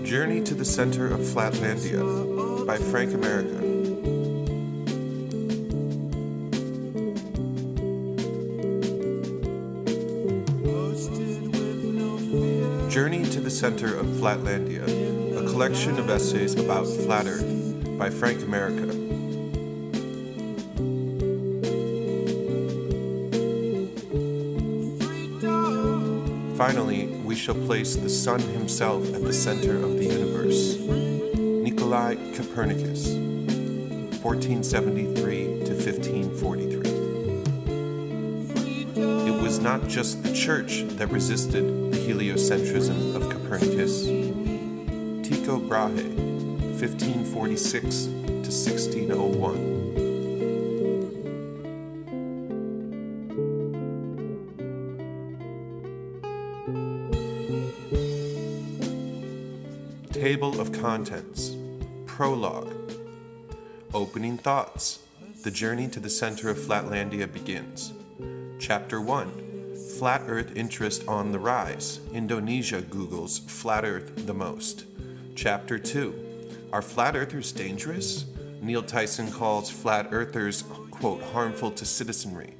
Journey to the Center of Flatlandia by Frank America. Journey to the Center of Flatlandia, a collection of essays about Flat Earth by Frank America. Finally, we shall place the sun himself at the center of the universe. Nikolai Copernicus, 1473 to 1543. It was not just the church that resisted the heliocentrism of Copernicus. Tycho Brahe, 1546 to 1601. Table of Contents. Prologue. Opening Thoughts. The journey to the center of Flatlandia begins. Chapter 1. Flat Earth interest on the rise. Indonesia Googles Flat Earth the most. Chapter 2. Are Flat Earthers dangerous? Neil Tyson calls Flat Earthers, quote, harmful to citizenry.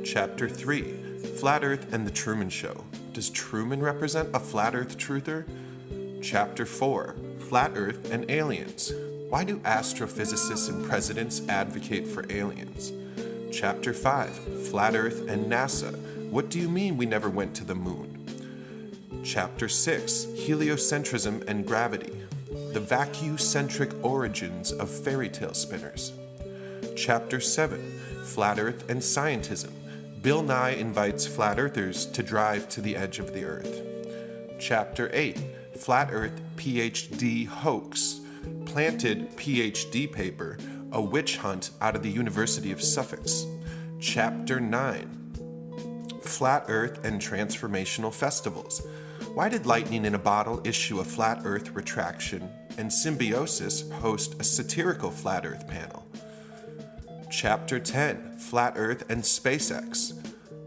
Chapter 3. Flat Earth and the Truman Show. Does Truman represent a Flat Earth truther? Chapter 4. Flat Earth and Aliens. Why do astrophysicists and presidents advocate for aliens? Chapter 5. Flat Earth and NASA. What do you mean we never went to the moon? Chapter 6. Heliocentrism and Gravity. The vacuocentric origins of fairy tale spinners. Chapter 7. Flat Earth and Scientism. Bill Nye invites Flat Earthers to drive to the edge of the Earth. Chapter 8. Flat Earth PhD hoax. Planted PhD paper, a witch hunt out of the University of Suffolk. Chapter 9. Flat Earth and Transformational Festivals. Why did Lightning in a Bottle issue a Flat Earth retraction and Symbiosis host a satirical Flat Earth panel? Chapter 10. Flat Earth and SpaceX.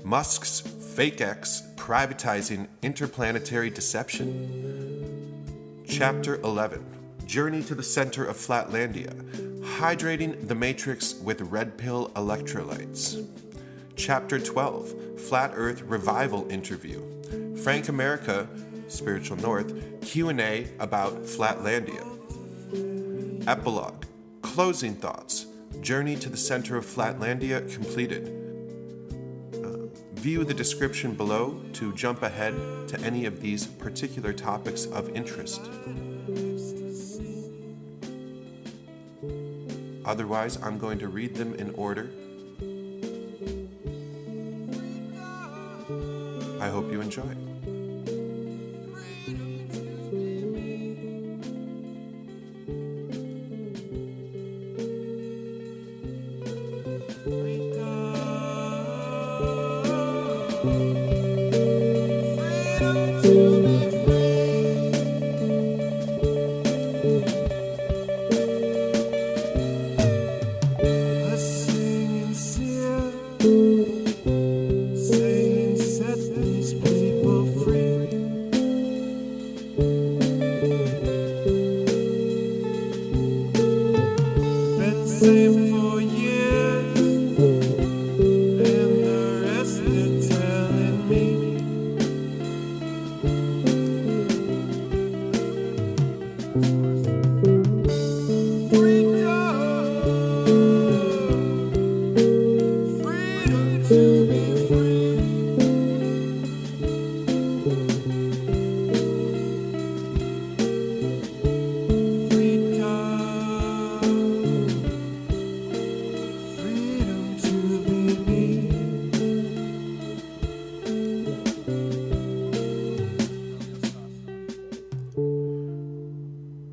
Musk's Fake X privatizing interplanetary deception. Chapter 11. Journey to the Center of Flatlandia. Hydrating the Matrix with Red Pill Electrolytes. Chapter 12. Flat Earth Revival Interview. Frank America, Spiritual North, Q&A about Flatlandia. Epilogue. Closing Thoughts. Journey to the Center of Flatlandia completed. View the description below to jump ahead to any of these particular topics of interest. Otherwise, I'm going to read them in order. I hope you enjoy.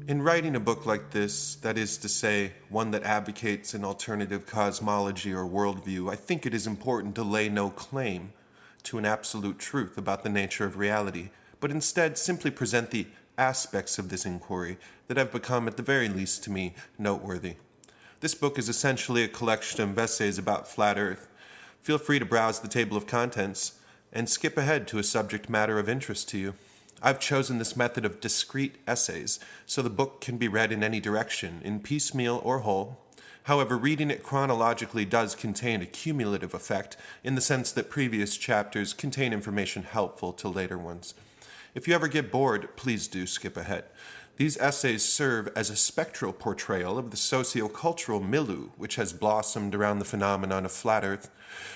In writing a book like this, that is to say, one that advocates an alternative cosmology or worldview, I think it is important to lay no claim to an absolute truth about the nature of reality, but instead simply present the aspects of this inquiry that have become, at the very least to me, noteworthy. This book is essentially a collection of essays about flat Earth. Feel free to browse the table of contents and skip ahead to a subject matter of interest to you. I've chosen this method of discrete essays so the book can be read in any direction, in piecemeal or whole. However, reading it chronologically does contain a cumulative effect in the sense that previous chapters contain information helpful to later ones. If you ever get bored, please do skip ahead. These essays serve as a spectral portrayal of the socio-cultural milieu which has blossomed around the phenomenon of flat Earth.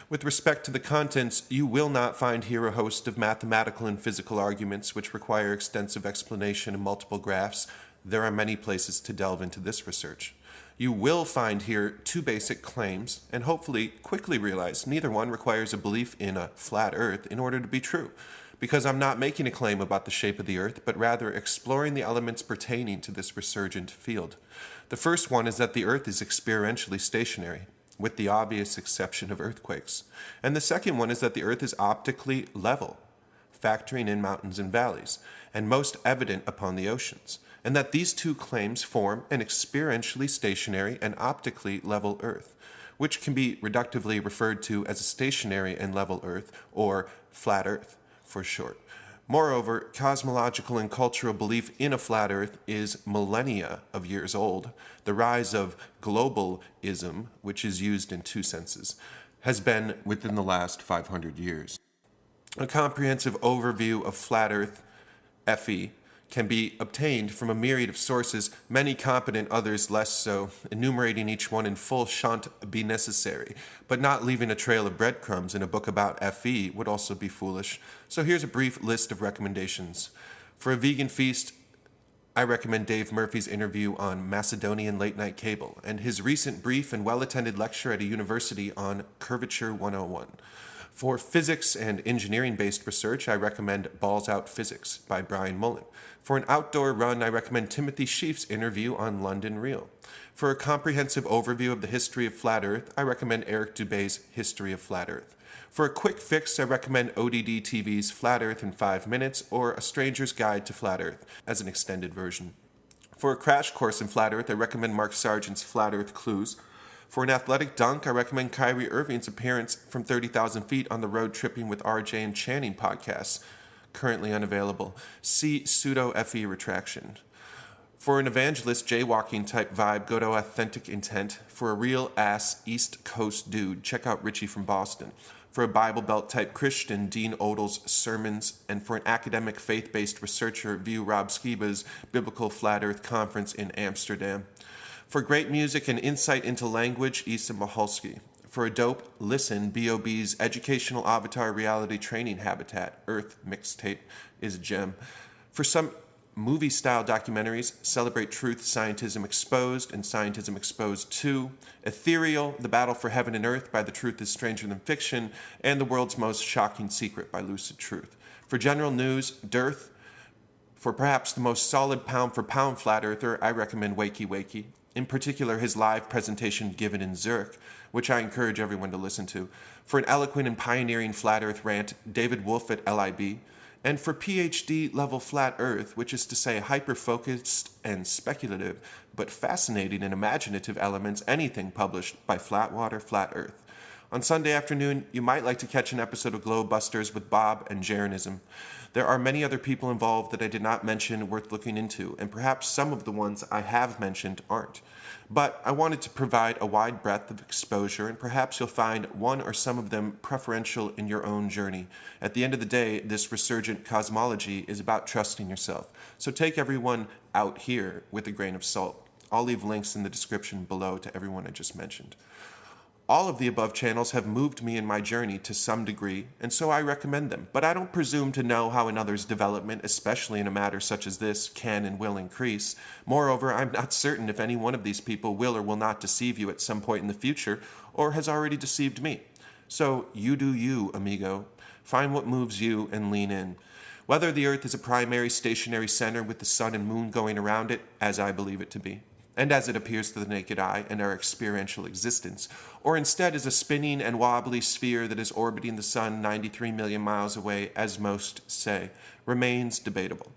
With respect to the contents, you will not find here a host of mathematical and physical arguments which require extensive explanation and multiple graphs. There are many places to delve into this research. You will find here two basic claims, and hopefully quickly realize neither one requires a belief in a flat Earth in order to be true, because I'm not making a claim about the shape of the Earth, but rather exploring the elements pertaining to this resurgent field. The first one is that the Earth is experientially stationary, with the obvious exception of earthquakes. And the second one is that the Earth is optically level, factoring in mountains and valleys, and most evident upon the oceans, and that these two claims form an experientially stationary and optically level Earth, which can be reductively referred to as a stationary and level Earth, or flat Earth for short. Moreover, cosmological and cultural belief in a flat Earth is millennia of years old. The rise of globalism, which is used in two senses, has been within the last 500 years. A comprehensive overview of flat Earth, FE, can be obtained from a myriad of sources, many competent, others less so. Enumerating each one in full shan't be necessary, but not leaving a trail of breadcrumbs in a book about FE would also be foolish. So here's a brief list of recommendations. For a vegan feast, I recommend Dave Murphy's interview on Macedonian late-night cable and his recent brief and well-attended lecture at a university on Curvature 101. For physics and engineering-based research, I recommend Balls Out Physics by Brian Mullen. For an outdoor run, I recommend Timothy Sheaf's interview on London Real. For a comprehensive overview of the history of flat Earth, I recommend Eric Dubé's History of Flat Earth. For a quick fix, I recommend ODD TV's Flat Earth in 5 Minutes or A Stranger's Guide to Flat Earth as an extended version. For a crash course in Flat Earth, I recommend Mark Sargent's Flat Earth Clues. For an athletic dunk, I recommend Kyrie Irving's appearance from 30,000 feet on the Road Tripping with RJ and Channing podcasts, currently unavailable. See Pseudo-FE Retraction. For an evangelist jaywalking type vibe, go to Authentic Intent. For a real ass East Coast dude, check out Richie from Boston. For a Bible Belt type Christian, Dean Odel's sermons. And for an academic faith-based researcher, view Rob Skiba's Biblical Flat Earth Conference in Amsterdam. For great music and insight into language, Isa Mahalski. For a dope listen, B.O.B's Educational Avatar Reality Training Habitat, Earth Mixtape, is a gem. For some movie-style documentaries, celebrate Truth, Scientism Exposed and Scientism Exposed 2, Ethereal, The Battle for Heaven and Earth by The Truth is Stranger Than Fiction, and The World's Most Shocking Secret by Lucid Truth. For general news, Dearth. For perhaps the most solid pound-for-pound flat earther, I recommend Wakey Wakey. In particular, his live presentation given in Zurich, which I encourage everyone to listen to. For an eloquent and pioneering flat earth rant, David Wolf at LIB. And for PhD-level flat earth, which is to say hyper-focused and speculative, but fascinating and imaginative elements, anything published by Flatwater Flat Earth. On Sunday afternoon, you might like to catch an episode of Globebusters with Bob and Jaronism. There are many other people involved that I did not mention worth looking into, and perhaps some of the ones I have mentioned aren't. But I wanted to provide a wide breadth of exposure, and perhaps you'll find one or some of them preferential in your own journey. At the end of the day, this resurgent cosmology is about trusting yourself. So take everyone out here with a grain of salt. I'll leave links in the description below to everyone I just mentioned. All of the above channels have moved me in my journey to some degree, and so I recommend them. But I don't presume to know how another's development, especially in a matter such as this, can and will increase. Moreover, I'm not certain if any one of these people will or will not deceive you at some point in the future, or has already deceived me. So you do you, amigo. Find what moves you and lean in. Whether the Earth is a primary stationary center with the sun and moon going around it, as I believe it to be, and as it appears to the naked eye and our experiential existence, or instead is a spinning and wobbly sphere that is orbiting the sun 93 million miles away, as most say, remains debatable.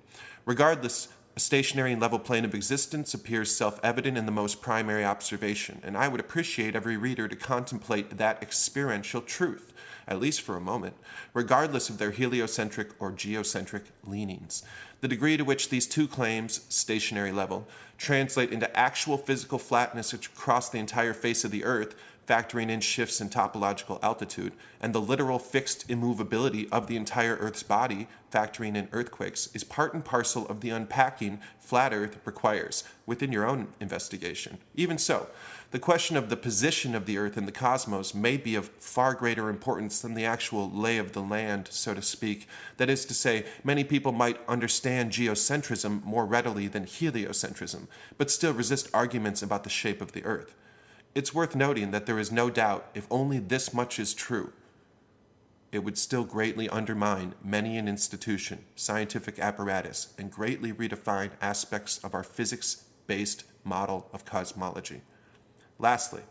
Regardless, a stationary and level plane of existence appears self-evident in the most primary observation, and I would appreciate every reader to contemplate that experiential truth, at least for a moment, regardless of their heliocentric or geocentric leanings. The degree to which these two claims, stationary level, translate into actual physical flatness across the entire face of the Earth, factoring in shifts in topological altitude, and the literal fixed immovability of the entire Earth's body, factoring in earthquakes, is part and parcel of the unpacking flat Earth requires within your own investigation. Even so, the question of the position of the Earth in the cosmos may be of far greater importance than the actual lay of the land, so to speak. That is to say, many people might understand geocentrism more readily than heliocentrism, but still resist arguments about the shape of the Earth. It's worth noting that there is no doubt, if only this much is true, it would still greatly undermine many an institution, scientific apparatus, and greatly redefine aspects of our physics-based model of cosmology. Lastly,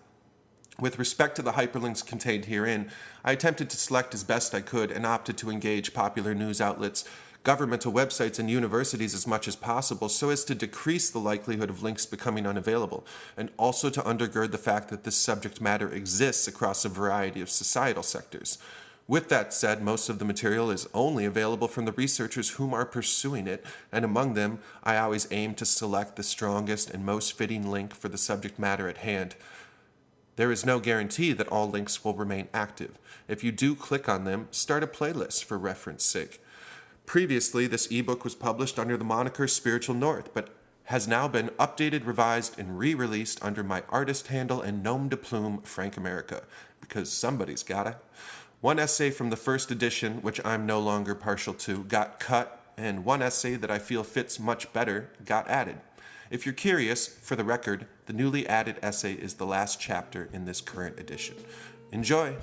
with respect to the hyperlinks contained herein, I attempted to select as best I could and opted to engage popular news outlets, governmental websites, and universities as much as possible so as to decrease the likelihood of links becoming unavailable, and also to undergird the fact that this subject matter exists across a variety of societal sectors. With that said, most of the material is only available from the researchers whom are pursuing it, and among them, I always aim to select the strongest and most fitting link for the subject matter at hand. There is no guarantee that all links will remain active. If you do click on them, start a playlist for reference sake. Previously, this ebook was published under the moniker Spiritual North, but has now been updated, revised, and re-released under my artist handle and nom de plume, Frank America, because somebody's gotta. One essay from the first edition, which I'm no longer partial to, got cut, and one essay that I feel fits much better got added. If you're curious, for the record, the newly added essay is the last chapter in this current edition. Enjoy!